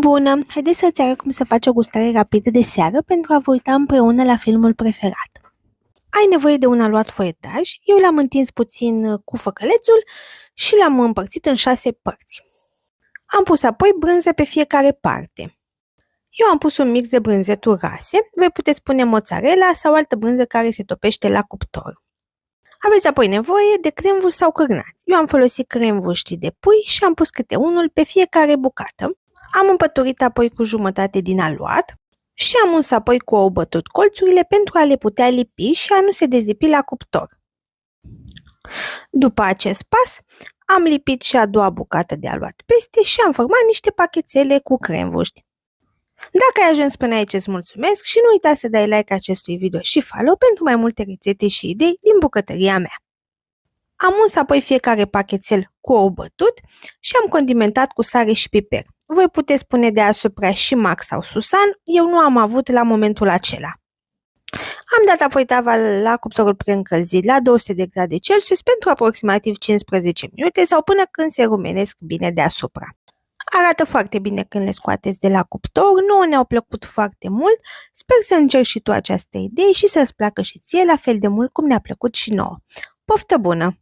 Bună! Haideți să-ți arăt cum să faci o gustare rapidă de seară pentru a vă uita împreună la filmul preferat. Ai nevoie de un aluat foietaj, eu l-am întins puțin cu făcălețul și l-am împărțit în 6 părți. Am pus apoi brânză pe fiecare parte. Eu am pus un mix de brânzeturi rase, voi puteți pune mozzarella sau altă brânză care se topește la cuptor. Aveți apoi nevoie de cremvuși sau cârnați. Eu am folosit cremvuști de pui și am pus câte unul pe fiecare bucată. Am împăturit apoi cu jumătate din aluat și am uns apoi cu ou bătut colțurile pentru a le putea lipi și a nu se dezipi la cuptor. După acest pas, am lipit și a doua bucată de aluat peste și am format niște pachetele cu cremvuști. Dacă ai ajuns până aici, îți mulțumesc și nu uita să dai like acestui video și follow pentru mai multe rețete și idei din bucătăria mea. Am uns apoi fiecare pachetel cu ou bătut și am condimentat cu sare și piper. Voi puteți pune deasupra și mac sau susan, eu nu am avut la momentul acela. Am dat apoi tava la cuptorul preîncălzit la 200 de grade Celsius pentru aproximativ 15 minute sau până când se rumenesc bine deasupra. Arată foarte bine când le scoateți de la cuptor, nouă ne-au plăcut foarte mult, sper să încerci și tu această idee și să-ți placă și ție la fel de mult cum ne-a plăcut și nouă. Poftă bună!